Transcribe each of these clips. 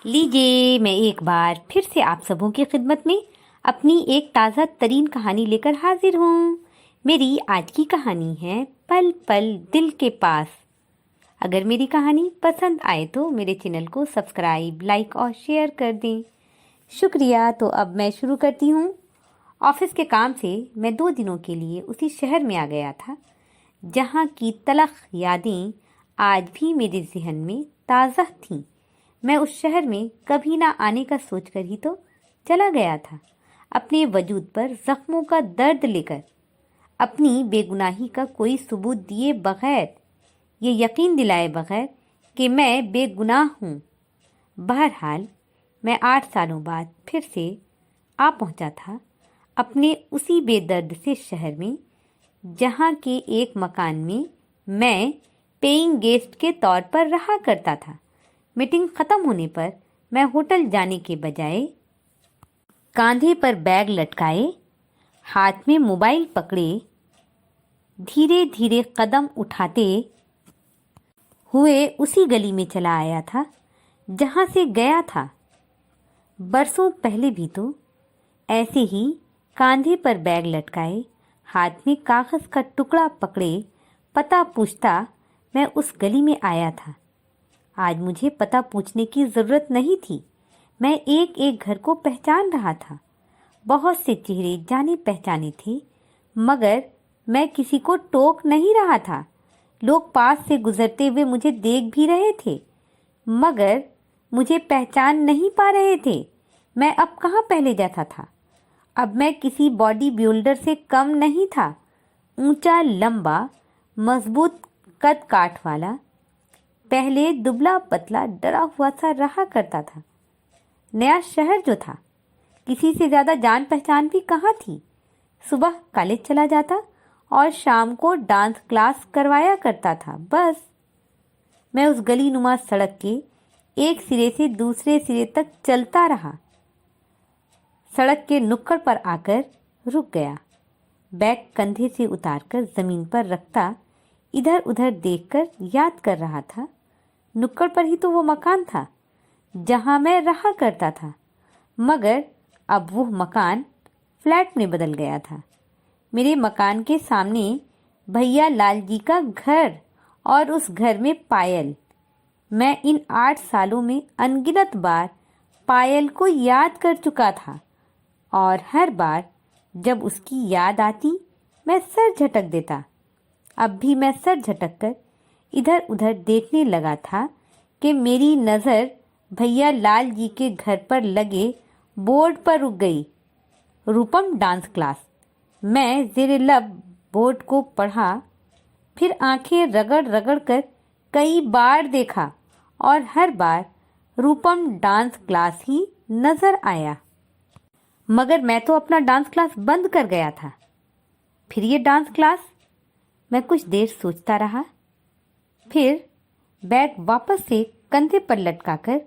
लीजिए, मैं एक बार फिर से आप सबों की खिदमत में अपनी एक ताज़ा तरीन कहानी लेकर हाजिर हूँ। मेरी आज की कहानी है पल पल दिल के पास। अगर मेरी कहानी पसंद आए तो मेरे चैनल को सब्सक्राइब, लाइक और शेयर कर दें। शुक्रिया। तो अब मैं शुरू करती हूँ। ऑफिस के काम से मैं 2 दिनों के लिए उसी शहर में आ गया था जहाँ की तलख यादें आज भी मेरे जहन में ताज़ा थीं। मैं उस शहर में कभी ना आने का सोचकर ही तो चला गया था, अपने वजूद पर जख्मों का दर्द लेकर, अपनी बेगुनाही का कोई सबूत दिए बगैर, ये यकीन दिलाए बगैर कि मैं बेगुनाह हूँ। बहरहाल मैं 8 सालों बाद फिर से आ पहुँचा था अपने उसी बेदर्द से शहर में, जहाँ के एक मकान में मैं पेइंग गेस्ट के तौर पर रहा करता था। मीटिंग ख़त्म होने पर मैं होटल जाने के बजाय कंधे पर बैग लटकाए, हाथ में मोबाइल पकड़े, धीरे धीरे कदम उठाते हुए उसी गली में चला आया था जहाँ से गया था बरसों पहले भी। तो ऐसे ही कंधे पर बैग लटकाए, हाथ में कागज़ का टुकड़ा पकड़े, पता पूछता मैं उस गली में आया था। आज मुझे पता पूछने की ज़रूरत नहीं थी। मैं एक एक घर को पहचान रहा था। बहुत से चेहरे जाने पहचाने थे, मगर मैं किसी को टोक नहीं रहा था। लोग पास से गुजरते हुए मुझे देख भी रहे थे, मगर मुझे पहचान नहीं पा रहे थे। मैं अब कहाँ पहले जाता था। अब मैं किसी बॉडी बिल्डर से कम नहीं था। ऊंचा, लंबा, मजबूत कद काठ वाला, पहले दुबला पतला डरा हुआ सा रहा करता था। नया शहर जो था, किसी से ज़्यादा जान पहचान भी कहाँ थी। सुबह कॉलेज चला जाता और शाम को डांस क्लास करवाया करता था। बस मैं उस गली नुमा सड़क के एक सिरे से दूसरे सिरे तक चलता रहा। सड़क के नुक्कड़ पर आकर रुक गया। बैग कंधे से उतारकर ज़मीन पर रखता इधर उधर देखकर याद कर रहा था। नुक्कड़ पर ही तो वो मकान था जहाँ मैं रहा करता था, मगर अब वो मकान फ्लैट में बदल गया था। मेरे मकान के सामने भैया लाल जी का घर और उस घर में पायल। मैं इन 8 सालों में अनगिनत बार पायल को याद कर चुका था और हर बार जब उसकी याद आती मैं सर झटक देता। अब भी मैं सर झटक कर इधर उधर देखने लगा था कि मेरी नज़र भैया लाल जी के घर पर लगे बोर्ड पर रुक गई, रूपम डांस क्लास। मैं ज़ेरे लब बोर्ड को पढ़ा, फिर आंखें रगड़ रगड़ कर कई बार देखा और हर बार रूपम डांस क्लास ही नज़र आया। मगर मैं तो अपना डांस क्लास बंद कर गया था। फिर ये डांस क्लास। मैं कुछ देर सोचता रहा, फिर बैग वापस से कंधे पर लटकाकर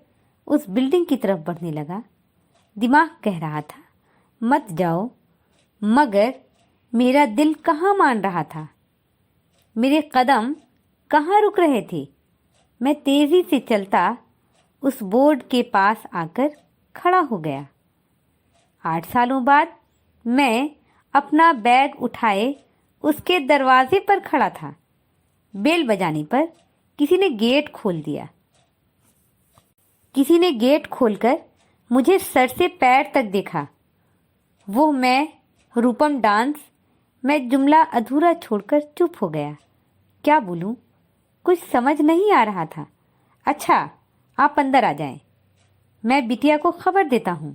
उस बिल्डिंग की तरफ बढ़ने लगा। दिमाग कह रहा था मत जाओ, मगर मेरा दिल कहाँ मान रहा था। मेरे कदम कहाँ रुक रहे थे। मैं तेज़ी से चलता उस बोर्ड के पास आकर खड़ा हो गया। 8 सालों बाद मैं अपना बैग उठाए उसके दरवाजे पर खड़ा था। बेल बजाने पर किसी ने गेट खोल दिया। किसी ने गेट खोलकर मुझे सर से पैर तक देखा। वो मैं, रूपम डांस। मैं जुमला अधूरा छोड़कर चुप हो गया। क्या बोलूं, कुछ समझ नहीं आ रहा था। अच्छा, आप अंदर आ जाएं, मैं बिटिया को खबर देता हूँ।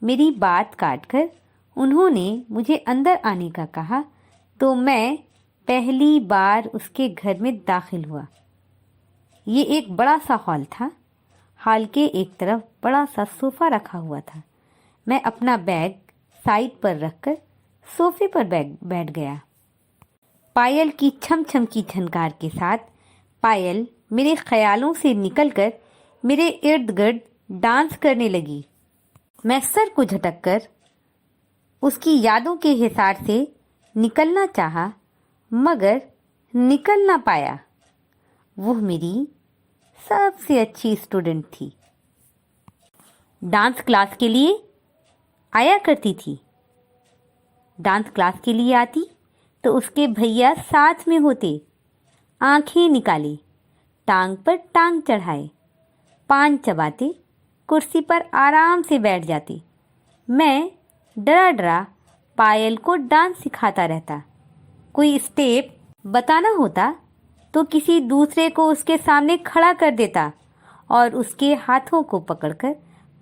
मेरी बात काटकर उन्होंने मुझे अंदर आने का कहा तो मैं पहली बार उसके घर में दाखिल हुआ। ये एक बड़ा सा हॉल था। हॉल के एक तरफ बड़ा सा सोफ़ा रखा हुआ था। मैं अपना बैग साइड पर रखकर सोफे पर बैठ गया। पायल की छम छम की झनकार के साथ पायल मेरे ख्यालों से निकलकर मेरे इर्द गिर्द डांस करने लगी। मैं सर को झटककर उसकी यादों के हिसार से निकलना चाहा, मगर निकल ना पाया। वो मेरी सबसे अच्छी स्टूडेंट थी। डांस क्लास के लिए आया करती थी। डांस क्लास के लिए आती तो उसके भैया साथ में होते। आंखें निकाले, टांग पर टांग चढ़ाए, पान चबाते, कुर्सी पर आराम से बैठ जाते। मैं डरा डरा पायल को डांस सिखाता रहता। कोई स्टेप बताना होता तो किसी दूसरे को उसके सामने खड़ा कर देता और उसके हाथों को पकड़कर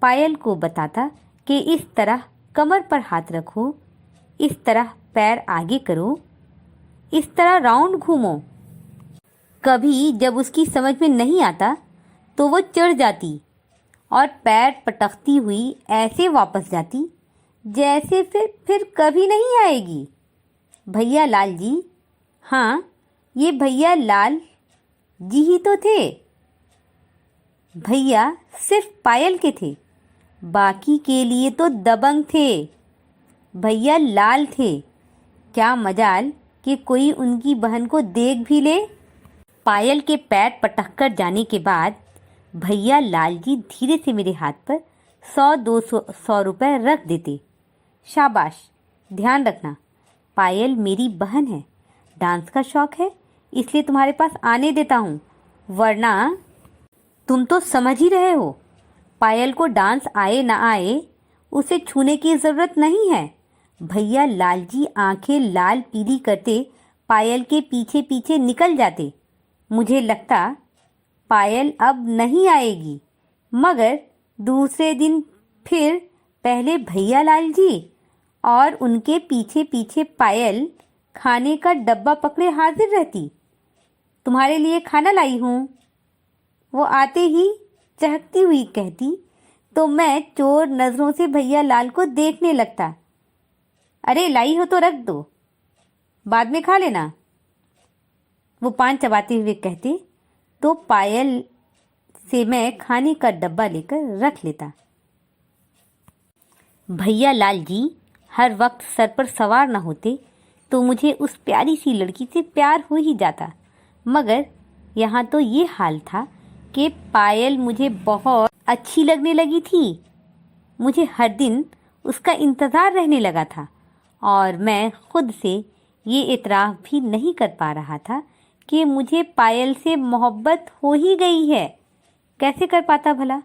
पायल को बताता कि इस तरह कमर पर हाथ रखो, इस तरह पैर आगे करो, इस तरह राउंड घूमो। कभी जब उसकी समझ में नहीं आता तो वो चिढ़ जाती और पैर पटकती हुई ऐसे वापस जाती जैसे फिर कभी नहीं आएगी। भैया लाल जी, हाँ, ये भैया लाल जी ही तो थे। भैया सिर्फ पायल के थे, बाकी के लिए तो दबंग थे। भैया लाल थे। क्या मजाल कि कोई उनकी बहन को देख भी ले। पायल के पैर पटक कर जाने के बाद भैया लाल जी धीरे से मेरे हाथ पर 100-200 रुपए रख देते। शाबाश, ध्यान रखना, पायल मेरी बहन है, डांस का शौक है इसलिए तुम्हारे पास आने देता हूँ, वरना तुम तो समझ ही रहे हो, पायल को डांस आए ना आए उसे छूने की ज़रूरत नहीं है। भैया लाल जी आंखें लाल पीली करते पायल के पीछे पीछे निकल जाते। मुझे लगता पायल अब नहीं आएगी, मगर दूसरे दिन फिर पहले भैया लाल जी और उनके पीछे पीछे पायल खाने का डब्बा पकड़े हाजिर रहती। तुम्हारे लिए खाना लाई हूँ, वो आते ही चहकती हुई कहती तो मैं चोर नज़रों से भैया लाल को देखने लगता। अरे लाई हो तो रख दो, बाद में खा लेना, वो पान चबाते हुए कहते तो पायल से मैं खाने का डब्बा लेकर रख लेता। भैया लाल जी हर वक्त सर पर सवार न होते तो मुझे उस प्यारी सी लड़की से प्यार हो ही जाता, मगर यहाँ तो ये हाल था कि पायल मुझे बहुत अच्छी लगने लगी थी। मुझे हर दिन उसका इंतज़ार रहने लगा था और मैं खुद से ये इतराफ़ भी नहीं कर पा रहा था कि मुझे पायल से मोहब्बत हो ही गई है। कैसे कर पाता भला?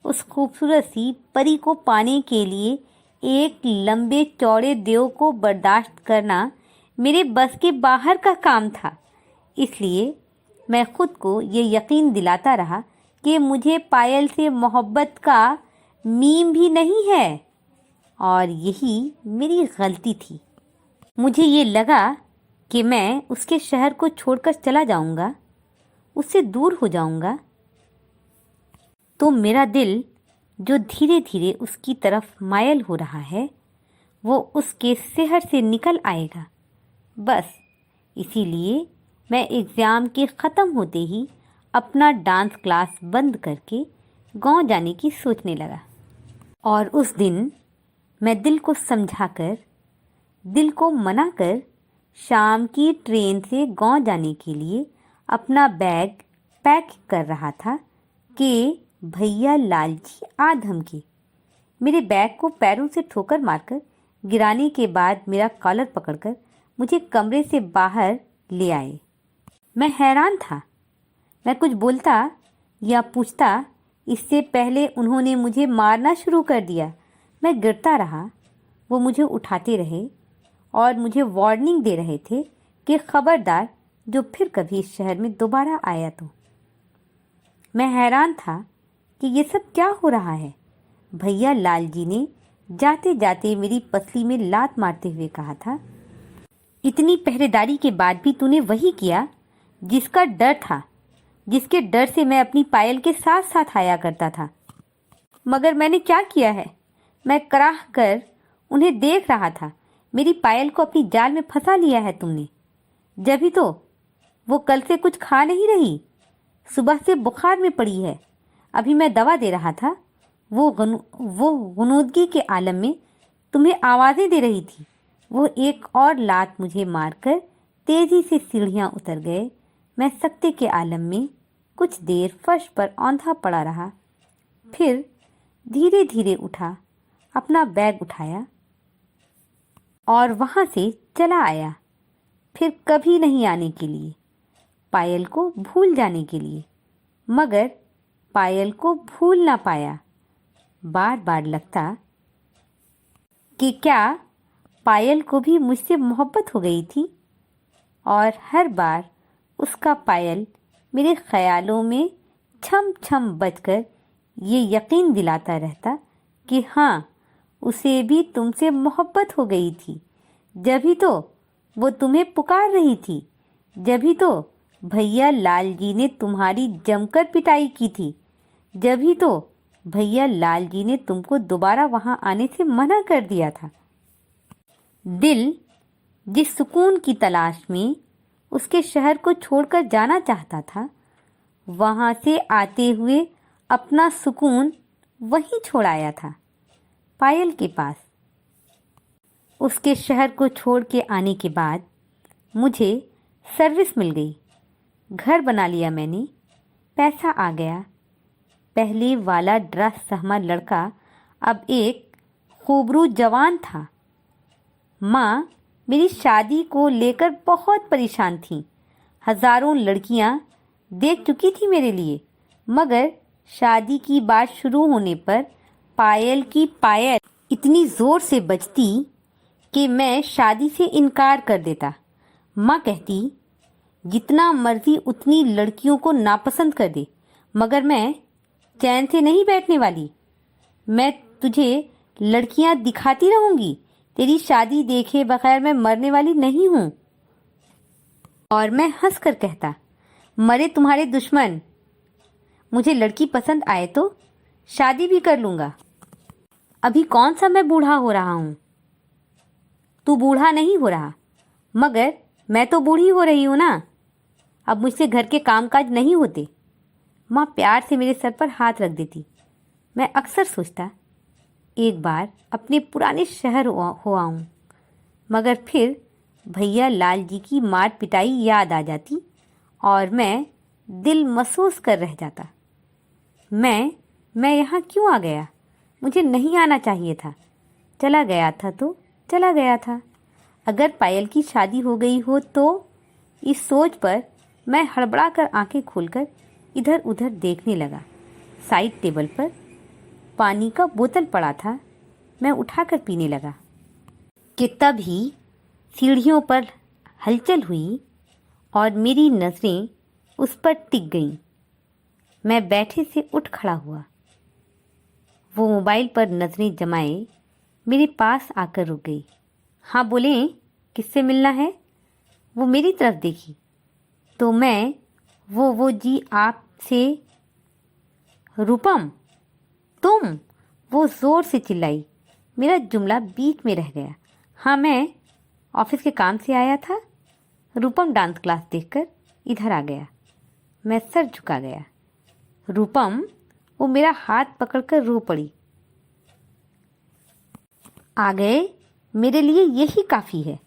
उस खूबसूरत सी परी को पाने के लिए एक लंबे चौड़े देव को बर्दाश्त करना मेरे बस के बाहर का काम था। इसलिए मैं खुद को ये यकीन दिलाता रहा कि मुझे पायल से मोहब्बत का मीम भी नहीं है, और यही मेरी गलती थी। मुझे ये लगा कि मैं उसके शहर को छोड़कर चला जाऊंगा, उससे दूर हो जाऊंगा, तो मेरा दिल जो धीरे धीरे उसकी तरफ मायल हो रहा है वो उसके शहर से निकल आएगा। बस इसीलिए मैं एग्ज़ाम के ख़त्म होते ही अपना डांस क्लास बंद करके गांव जाने की सोचने लगा। और उस दिन मैं दिल को समझाकर, दिल को मनाकर शाम की ट्रेन से गांव जाने के लिए अपना बैग पैक कर रहा था कि भैया लाल जी आ धमके। मेरे बैग को पैरों से ठोकर मारकर गिराने के बाद मेरा कॉलर पकड़कर मुझे कमरे से बाहर ले आए। मैं हैरान था। मैं कुछ बोलता या पूछता इससे पहले उन्होंने मुझे मारना शुरू कर दिया। मैं गिरता रहा, वो मुझे उठाते रहे और मुझे वार्निंग दे रहे थे कि खबरदार जो फिर कभी इस शहर में दोबारा आया तो। मैं हैरान था कि ये सब क्या हो रहा है। भैया लाल जी ने जाते जाते मेरी पसली में लात मारते हुए कहा था, इतनी पहरेदारी के बाद भी तूने वही किया जिसका डर था, जिसके डर से मैं अपनी पायल के साथ साथ आया करता था। मगर मैंने क्या किया है? मैं कराह कर उन्हें देख रहा था। मेरी पायल को अपनी जाल में फंसा लिया है तुमने। जब ही तो वो कल से कुछ खा नहीं रही, सुबह से बुखार में पड़ी है। अभी मैं दवा दे रहा था, वो गुनूदगी के आलम में तुम्हें आवाज़ें दे रही थी। वो एक और लात मुझे मारकर तेज़ी से सीढ़ियाँ उतर गए। मैं सकते के आलम में कुछ देर फर्श पर औंधा पड़ा रहा। फिर धीरे धीरे उठा, अपना बैग उठाया और वहाँ से चला आया, फिर कभी नहीं आने के लिए, पायल को भूल जाने के लिए। मगर पायल को भूल ना पाया। बार बार लगता कि क्या पायल को भी मुझसे मोहब्बत हो गई थी, और हर बार उसका पायल मेरे ख्यालों में छम छम बजकर ये यकीन दिलाता रहता कि हाँ, उसे भी तुमसे मोहब्बत हो गई थी। जभी तो वो तुम्हें पुकार रही थी, जभी तो भैया लाल जी ने तुम्हारी जमकर पिटाई की थी, जभी तो भैया लाल जी ने तुमको दोबारा वहाँ आने से मना कर दिया था। दिल जिस सुकून की तलाश में उसके शहर को छोड़कर जाना चाहता था, वहाँ से आते हुए अपना सुकून वहीं छोड़ आया था, पायल के पास। उसके शहर को छोड़ के आने के बाद मुझे सर्विस मिल गई, घर बना लिया मैंने, पैसा आ गया। पहले वाला डरा सहमा लड़का अब एक खूबरू जवान था। माँ मेरी शादी को लेकर बहुत परेशान थी। हजारों लड़कियाँ देख चुकी थी मेरे लिए, मगर शादी की बात शुरू होने पर पायल की पायल इतनी ज़ोर से बजती कि मैं शादी से इनकार कर देता। माँ कहती, जितना मर्जी उतनी लड़कियों को नापसंद कर दे, मगर मैं चैन से नहीं बैठने वाली। मैं तुझे लड़कियां दिखाती रहूंगी, तेरी शादी देखे बगैर मैं मरने वाली नहीं हूं। और मैं हंस कर कहता, मरे तुम्हारे दुश्मन, मुझे लड़की पसंद आए तो शादी भी कर लूंगा। अभी कौन सा मैं बूढ़ा हो रहा हूं? तू बूढ़ा नहीं हो रहा, मगर मैं तो बूढ़ी हो रही हूं ना। अब मुझसे घर के कामकाज नहीं होते। माँ प्यार से मेरे सर पर हाथ रख देती। मैं अक्सर सोचता, एक बार अपने पुराने शहर हो आऊं, मगर फिर भैया लाल जी की मार पिटाई याद आ जाती और मैं दिल महसूस कर रह जाता। मैं यहाँ क्यों आ गया? मुझे नहीं आना चाहिए था। चला गया था तो चला गया था। अगर पायल की शादी हो गई हो तो? इस सोच पर मैं हड़बड़ा कर आंखें खोलकर इधर उधर देखने लगा। साइड टेबल पर पानी का बोतल पड़ा था, मैं उठाकर पीने लगा कि तभी सीढ़ियों पर हलचल हुई और मेरी नज़रें उस पर टिक गईं। मैं बैठे से उठ खड़ा हुआ। वो मोबाइल पर नज़रें जमाए मेरे पास आकर रुक गई। हाँ बोलें, किससे मिलना है? वो मेरी तरफ देखी तो मैं वो जी आपसे। रूपम तुम? वो ज़ोर से चिल्लाई। मेरा जुमला बीच में रह गया। हाँ, मैं ऑफिस के काम से आया था। रूपम डांस क्लास देखकर इधर आ गया। मैं सर झुका गया। रूपम, वो मेरा हाथ पकड़कर रो पड़ी। आ गए, मेरे लिए यही काफ़ी है।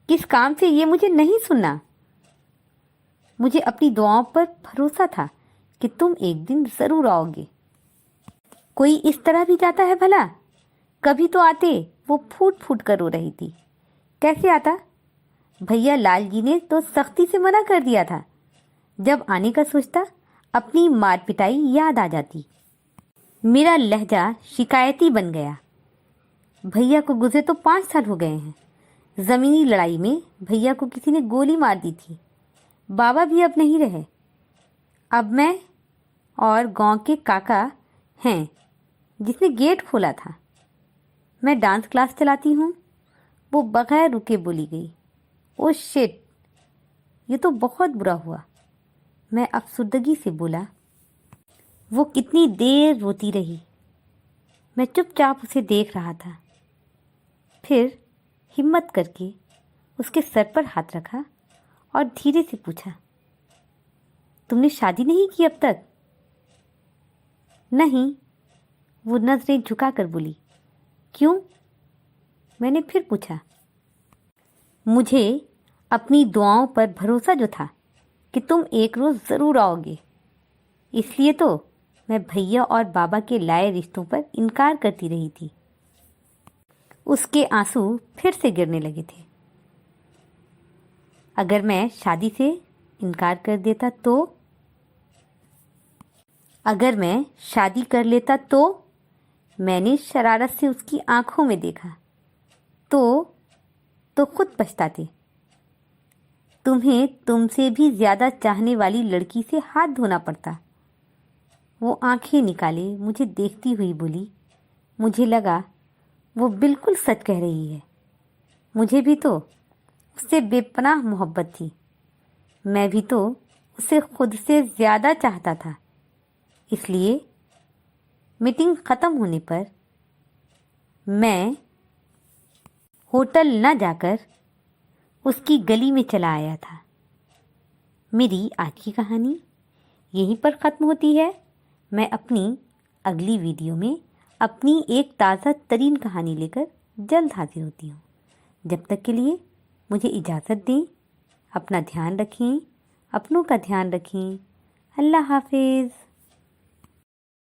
किस काम से ये मुझे नहीं सुनना। मुझे अपनी दुआओं पर भरोसा था कि तुम एक दिन ज़रूर आओगे। कोई इस तरह भी जाता है भला? कभी तो आते। वो फूट फूट कर रो रही थी। कैसे आता? भैया लाल जी ने तो सख्ती से मना कर दिया था। जब आने का सोचता, अपनी मार पिटाई याद आ जाती। मेरा लहजा शिकायती बन गया। भैया को गुजरे तो 5 साल हो गए हैं। ज़मीनी लड़ाई में भैया को किसी ने गोली मार दी थी। बाबा भी अब नहीं रहे। अब मैं और गांव के काका हैं जिसने गेट खोला था। मैं डांस क्लास चलाती हूँ। वो बगैर रुके बोली गई। ओ शिट, ये तो बहुत बुरा हुआ। मैं अफसुर्दगी से बोला। वो कितनी देर रोती रही। मैं चुपचाप उसे देख रहा था। फिर हिम्मत करके उसके सर पर हाथ रखा और धीरे से पूछा, तुमने शादी नहीं की अब तक? नहीं। वो नजरें झुकाकर बोली। क्यों? मैंने फिर पूछा। मुझे अपनी दुआओं पर भरोसा जो था कि तुम एक रोज़ ज़रूर आओगे, इसलिए तो मैं भैया और बाबा के लाए रिश्तों पर इनकार करती रही थी। उसके आंसू फिर से गिरने लगे थे। अगर मैं शादी से इनकार कर देता तो, अगर मैं शादी कर लेता तो, मैंने शरारत से उसकी आंखों में देखा तो खुद पछताते। तुम्हें तुमसे भी ज़्यादा चाहने वाली लड़की से हाथ धोना पड़ता। वो आंखें निकाले मुझे देखती हुई बोली। मुझे लगा वो बिल्कुल सच कह रही है। मुझे भी तो उससे बेपनाह मोहब्बत थी। मैं भी तो उसे खुद से ज़्यादा चाहता था। इसलिए मीटिंग ख़त्म होने पर मैं होटल न जाकर उसकी गली में चला आया था। मेरी आज की कहानी यहीं पर ख़त्म होती है। मैं अपनी अगली वीडियो में अपनी एक ताज़ा तरीन कहानी लेकर जल्द हाजिर होती हूँ। जब तक के लिए मुझे इजाज़त दें। अपना ध्यान रखें, अपनों का ध्यान रखें। अल्लाह हाफिज़।